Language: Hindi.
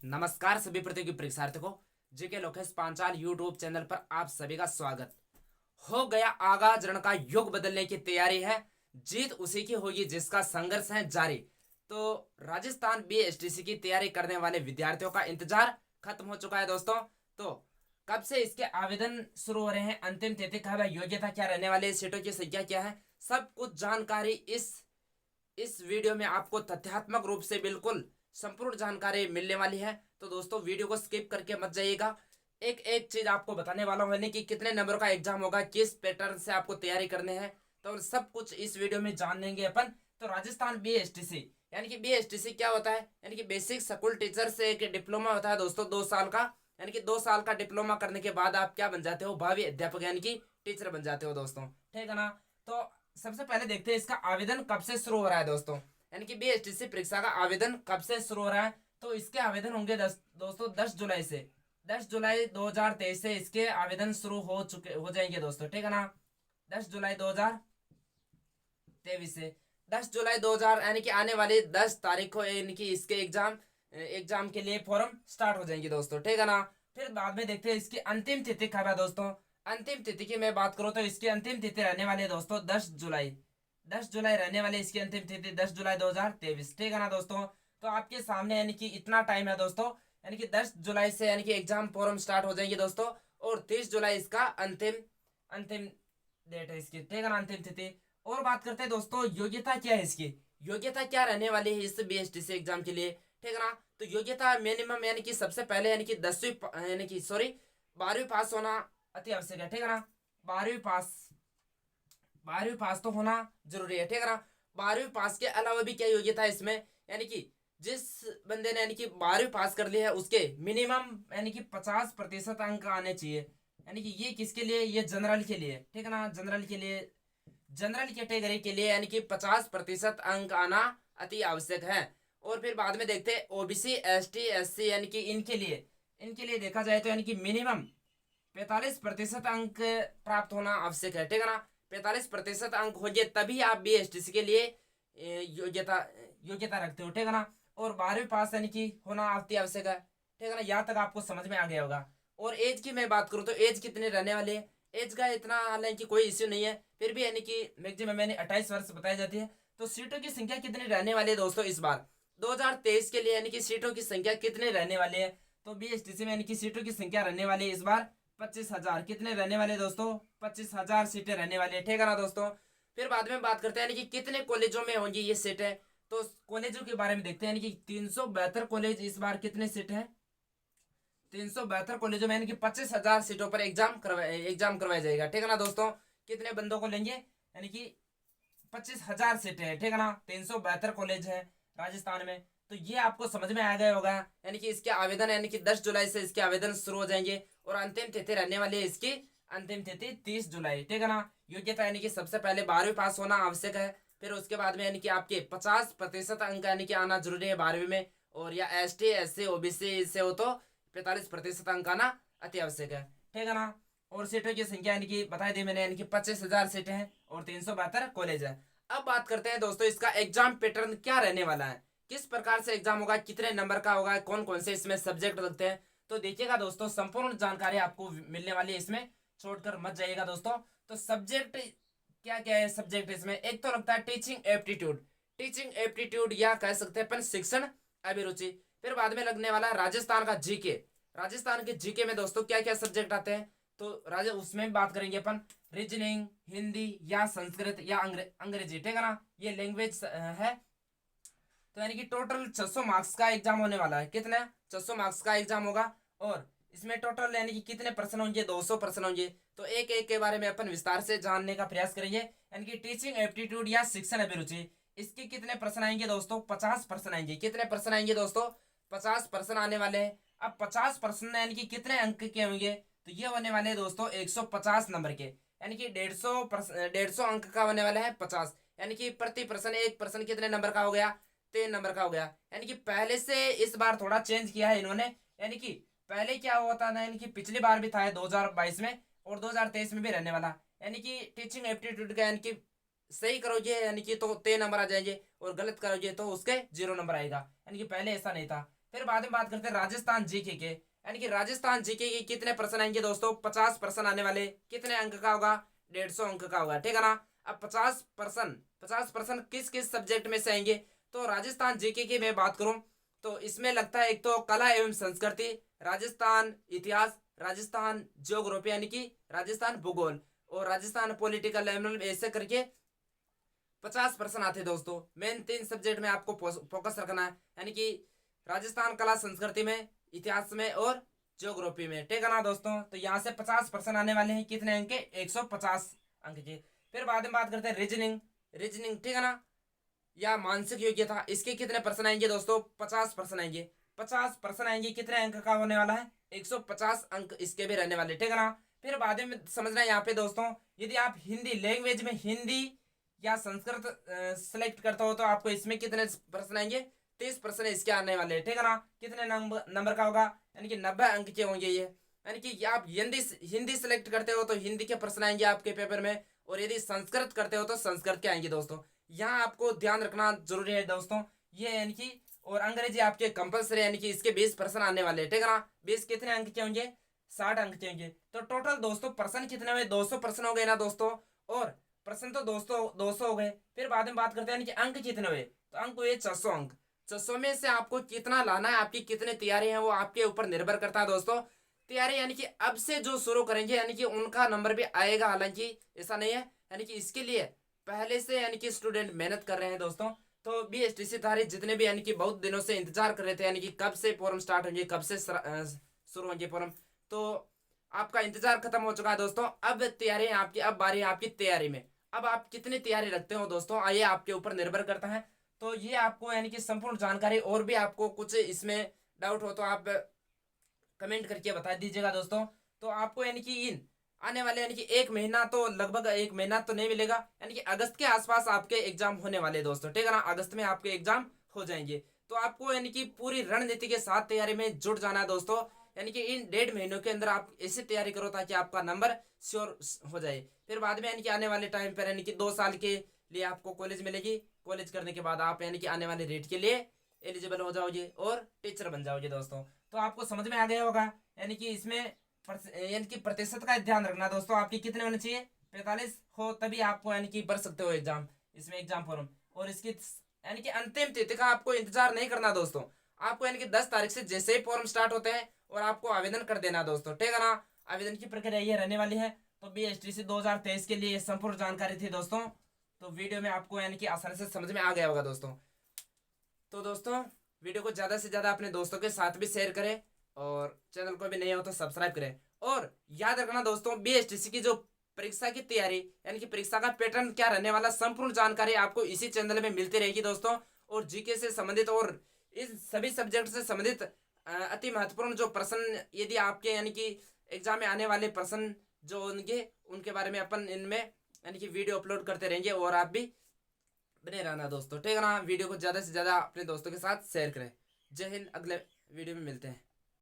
नमस्कार सभी प्रतियोगी परीक्षार्थियों को GK Lokesh Panchal YouTube channel पर आप सभी का स्वागत। हो गया आगाज, रण का युग बदलने की तैयारी है, जीत उसी की होगी जिसका संघर्ष है जारी। तो राजस्थान बीएसटीसी की तैयारी करने वाले विद्यार्थियों का इंतजार खत्म हो चुका है दोस्तों। तो कब से इसके आवेदन शुरू हो रहे हैं, अंतिम तिथि कब है, योग्यता क्या रहने वाली है, सीटों की संख्या क्या है, सब कुछ जानकारी इस वीडियो में आपको तथ्यात्मक रूप से बिल्कुल संपूर्ण जानकारी मिलने वाली है। तो दोस्तों वीडियो को स्किप करके मत जाइएगा। एक एक चीज आपको बताने वाला हूँ, यानी कि कितने नंबर का एग्जाम होगा, किस पैटर्न से आपको तैयारी करने हैं, तो सब कुछ इस वीडियो में जान लेंगे अपन। तो राजस्थान बीएसटीसी यानी कि बीएसटीसी क्या होता है, यानी कि बेसिक स्कूल टीचर से एक डिप्लोमा होता है दोस्तों 2 साल का। यानी कि 2 साल का डिप्लोमा करने के बाद आप क्या बन जाते हो, भावी अध्यापक यानी कि टीचर बन जाते हो दोस्तों, ठीक है ना। तो सबसे पहले देखते हैं इसका आवेदन कब से शुरू हो रहा है दोस्तों, यानी कि बीएसटीसी परीक्षा का आवेदन कब से शुरू हो रहा है। तो इसके आवेदन होंगे दोस्तों 10 जुलाई से, 10 जुलाई 2023 से इसके आवेदन शुरू हो जाएंगे दोस्तों, ठीक है ना। 10 जुलाई 2023 से 10 जुलाई 2000 यानी कि आने वाली 10 तारीख को यानी कि इसके एग्जाम के लिए फॉर्म स्टार्ट हो जाएंगे दोस्तों, ठीक है ना। फिर बाद में देखते हैं इसकी अंतिम तिथि कब है दोस्तों। अंतिम तिथि की मैं बात करूं तो इसकी अंतिम तिथि रहने वाली है दोस्तों 10 जुलाई, 10 जुलाई रहने वाली इसकी अंतिम तिथि 10 जुलाई 2023, ठीक है ना दोस्तों। तो आपके सामने यानी कि इतना टाइम है दोस्तों, यानी कि 10 जुलाई से यानी कि एग्जाम फॉर्म स्टार्ट हो जाएंगे दोस्तों, और 30 जुलाई इसका अंतिम अंतिम डेट है इसकी, ठीक है ना, अंतिम तिथि। और बात करते हैं दोस्तों योग्यता क्या है इसकी, योग्यता क्या रहने वाली है इस बीएसटीसी एग्जाम के लिए, ठीक है ना। तो योग्यता मिनिमम यानी कि सबसे पहले यानी कि 10वीं यानी कि सॉरी 12वीं पास होना अति आवश्यक है, ठीक है ना। 12वीं पास तो होना जरूरी है, ठीक है ना। 12वीं पास के अलावा भी क्या योग्यता है इसमें, यानी कि जिस बंदे ने यानी कि 12वीं पास कर ली है उसके मिनिमम यानी कि 50% अंक आने चाहिए। यानी कि ये किसके लिए, ये जनरल के लिए, ठीक है ना, जनरल के लिए, जनरल कैटेगरी के लिए यानी कि 50% अंक आना अति आवश्यक है। और फिर बाद में देखते हैं ओबीसी एसटी एससी यानी कि इनके लिए देखा जाए तो यानी कि मिनिमम 45% अंक प्राप्त होना आवश्यक है, ठीक है ना। 45% अंक होंगे तभी आप बीएसटीसी के लिए योग्यता योग्यता रखते हो, ठीक है ना। और 12वीं पास यानी कि होना अति आवश्यक है, ठीक है ना। यहाँ तक आपको समझ में आ गया होगा। और एज की मैं बात करूँ तो एज कितने रहने वाले हैं, एज का इतना हालांकि कोई इश्यू नहीं है, फिर भी यानी कि मैक्सिमम यानी 28 वर्ष बताई जाती है। तो सीटों की संख्या कितनी रहने वाली है दोस्तों इस बार 2023 के लिए, यानी कि सीटों की संख्या कितने रहने वाले हैं। तो बीएसटीसी में यानी कि सीटों की संख्या रहने वाली है इस बार 25,000, कितने रहने वाले दोस्तों, 25,000 सीटें रहने वाली है, ठीक है ना दोस्तों। फिर बाद में बात करते हैं यानी कि कितने कॉलेजों में होंगी ये सीटें। तो कॉलेजों के बारे में देखते हैं, यानी कि 372 कॉलेज इस बार कितने सीट है, 372 कॉलेजों में यानी कि 25,000 सीटों पर एग्जाम करवाया जाएगा, ठीक है ना दोस्तों। कितने बंदों को लेंगे, यानी कि 25,000 सीटें हैं, ठीक है ना। 372 कॉलेज है राजस्थान में। तो ये आपको समझ में आ गया होगा, यानी कि इसके आवेदन यानी कि 10 जुलाई से इसके आवेदन शुरू हो जाएंगे, और अंतिम तिथि रहने वाली है इसकी अंतिम तिथि 30 जुलाई, ठीक है ना। योग्यता यानी कि सबसे पहले 12वीं पास होना आवश्यक है, फिर उसके बाद में यानी कि आपके 50% अंक यानी कि आना जरूरी है 12वीं में, और या S T S C OBC से हो तो 45% अंक आना अति आवश्यक है, ठीक है ना। और सीटों की संख्या यानी कि बता दी मैंने, यानी कि 25,000 सीटें हैं और 372 कॉलेज है। अब बात करते हैं दोस्तों इसका एग्जाम पैटर्न क्या रहने वाला है, किस प्रकार से एग्जाम होगा, कितने नंबर का होगा, कौन कौन से इसमें सब्जेक्ट लगते हैं। तो देखिएगा दोस्तों संपूर्ण जानकारी आपको मिलने वाली है इसमें, छोड़कर मत जाइएगा दोस्तों। तो सब्जेक्ट क्या क्या है, सब्जेक्ट इसमें एक तो लगता है टीचिंग एप्टीट्यूड या कह सकते हैं अपन शिक्षण अभिरुचि। फिर बाद में लगने वाला है राजस्थान का जीके, राजस्थान के जीके में दोस्तों क्या क्या सब्जेक्ट आते हैं। तो राजा उसमें बात करेंगे अपन रीजनिंग, हिंदी या संस्कृत या अंग्रेजी, ठीक है ना, ये लैंग्वेज है। तो यानी कि टोटल 600 मार्क्स का एग्जाम होने वाला है, कितना 600 मार्क्स का एग्जाम होगा। और इसमें टोटल यानी कि कितने प्रश्न होंगे, 200 प्रश्न होंगे। तो एक एक के बारे में अपन विस्तार से जानने का प्रयास करेंगे, यानी कि टीचिंग एप्टीट्यूड या शिक्षण अभिरुचि, इसके कितने प्रश्न आएंगे दोस्तों, 50 प्रश्न आएंगे। कितने प्रश्न आएंगे दोस्तों, 50 प्रश्न आने वाले हैं। अब 50 प्रश्न यानी कि कितने अंक के होंगे, तो ये होने वाले हैं दोस्तों 150 नंबर के, यानी कि 150 अंक का होने वाला है 50, यानी कि प्रति प्रश्न एक प्रश्न कितने नंबर का हो गया, 3 नंबर का हो गया। यानी कि पहले से इस बार थोड़ा चेंज किया है इन्होंने, यानी कि पहले क्या हुआ था ना, यानी कि पिछली बार भी था 2022 में और 2023 में भी रहने वाला, यानी कि टीचिंग एप्टीट्यूड का यानी कि सही करोगे यानी कि तो 3 नंबर आ जाएंगे, और गलत करोगे तो उसके 0 नंबर आएगा, यानी कि पहले ऐसा नहीं था। फिर बाद में बात करते हैं राजस्थान जीके के, यानी कि राजस्थान जीके के कितने प्रश्न आएंगे दोस्तों, 50% आने वाले, कितने अंक का होगा, 150 अंक का होगा, ठीक है ना। अब 50% किस किस सब्जेक्ट में से आएंगे, तो राजस्थान जीके की मैं बात करूं तो इसमें लगता है एक तो कला एवं संस्कृति, राजस्थान इतिहास, राजस्थान ज्योग्राफी यानी कि राजस्थान भूगोल, और राजस्थान पॉलिटिकल एवं ऐसे करके 50% आते हैं दोस्तों। मेन 3 सब्जेक्ट में आपको फोकस रखना है, यानी कि राजस्थान कला संस्कृति में, इतिहास में और ज्योग्राफी में, ठीक है ना दोस्तों। तो यहाँ से 50% आने वाले हैं, कितने अंक के, 150 अंक के। फिर बाद में बात करते हैं रीजनिंग, रीजनिंग ठीक है ना, या मानसिक योग्यता, इसके कितने परसेंट आएंगे दोस्तों, 50% आएंगे। 50% आएंगे, कितने अंक का होने वाला है, 150 अंक इसके भी रहने वाले, ठीक है ना। फिर बाद में समझना है यहाँ पे दोस्तों, यदि आप हिंदी लैंग्वेज में हिंदी या संस्कृत सेलेक्ट करते हो तो आपको इसमें कितने प्रश्न आएंगे, 30% इसके आने वाले, ठीक है ना। कितने नंबर का होगा, यानी कि 90 अंक के होंगे ये, यानी कि आप हिंदी सेलेक्ट करते हो तो हिंदी के प्रश्न आएंगे आपके पेपर में, और यदि संस्कृत करते हो तो संस्कृत के आएंगे दोस्तों। यहाँ आपको ध्यान रखना जरूरी है दोस्तों, ये यानी कि, और अंग्रेजी आपके कंपलसरी, यानी कि इसके 20% आने वाले, ठीक है ना। 20 कितने अंक के होंगे, 60 अंक के होंगे। तो टोटल दोस्तों प्रश्न कितने हुए, 200 प्रश्न हो गए ना दोस्तों, और प्रश्न तो दोस्तों 200 हो गए। फिर बाद में बात करते हैं यानी कि अंक कितने हुए, तो अंक हुए 600 अंक। 600 में से आपको कितना लाना है, आपकी कितनी तैयारी है वो आपके ऊपर निर्भर करता है दोस्तों। तैयारी यानी कि अब से जो शुरू करेंगे यानी कि उनका नंबर भी आएगा, हालांकि ऐसा नहीं है, यानी कि इसके लिए पहले से यानी कि स्टूडेंट मेहनत कर रहे हैं दोस्तों। तो BSTC धारी जितने भी यानी कि बहुत दिनों से इंतजार कर रहे थे, यानी कि कब से फॉर्म स्टार्ट होंगे, कब से शुरू होंगे फॉर्म, तो आपका इंतजार खत्म हो चुका है दोस्तों। अब तैयारी है आपकी, अब बारी है आपकी तैयारी में। अब आप कितनी तैयारी रखते हो दोस्तों, ये आपके ऊपर निर्भर करता है। तो ये आपको यानी कि संपूर्ण जानकारी, और भी आपको कुछ इसमें डाउट हो तो आप कमेंट करके बता दीजिएगा दोस्तों। तो आपको यानी कि इन आने वाले यानी कि 1 महीना, तो लगभग 1 महीना तो नहीं मिलेगा, यानी कि अगस्त के आसपास आपके एग्जाम होने वाले दोस्तों, ठीक है ना। अगस्त में आपके एग्जाम हो जाएंगे। तो आपको यानी कि पूरी रणनीति के साथ तैयारी में जुट जाना है दोस्तों, यानी कि इन 1.5 महीनों के अंदर आप ऐसी तैयारी करो ताकि आपका नंबर श्योर हो जाए। फिर बाद में यानी कि आने वाले टाइम पर यानी कि 2 साल के लिए आपको कॉलेज मिलेगी। कॉलेज करने के बाद आप यानी कि आने वाले रेट के लिए एलिजिबल हो जाओगे और टीचर बन जाओगे दोस्तों। तो आपको समझ में आ गया होगा, यानी कि इसमें यानी कि प्रतिशत का ध्यान रखना दोस्तों, आपकी कितने होने चाहिए, 45 हो, तभी आपको यानी कि भर सकते हो एग्जाम, इसमें एग्जाम फॉर्म। और इसकी यानी कि अंतिम तिथि का आपको इंतजार नहीं करना दोस्तों, आपको यानी कि 10 तारीख से जैसे ही फॉर्म स्टार्ट होते हैं और आपको आवेदन कर देना दोस्तों, ठीक है ना। आवेदन की प्रक्रिया ये रहने वाली है। तो BSTC 2023 के लिए संपूर्ण जानकारी थी दोस्तों। तो वीडियो में आपको यानी कि आसानी से समझ में आ गया होगा दोस्तों। तो दोस्तों वीडियो को ज़्यादा से ज़्यादा अपने दोस्तों के साथ भी शेयर करें, और चैनल को भी नए हो तो सब्सक्राइब करें। और याद रखना दोस्तों, BSTC की जो परीक्षा की तैयारी यानी कि परीक्षा का पैटर्न क्या रहने वाला, संपूर्ण जानकारी आपको इसी चैनल में मिलती रहेगी दोस्तों। और जीके से संबंधित और इस सभी सब्जेक्ट से संबंधित अति महत्वपूर्ण जो प्रश्न यदि आपके यानी कि एग्जाम में आने वाले प्रश्न जो उनके बारे में अपन इनमें यानी कि वीडियो अपलोड करते रहेंगे, और आप भी बने रहना दोस्तों, ठीक है ना। वीडियो को ज़्यादा से ज़्यादा अपने दोस्तों के साथ शेयर करें। जय हिंद, अगले वीडियो में मिलते हैं।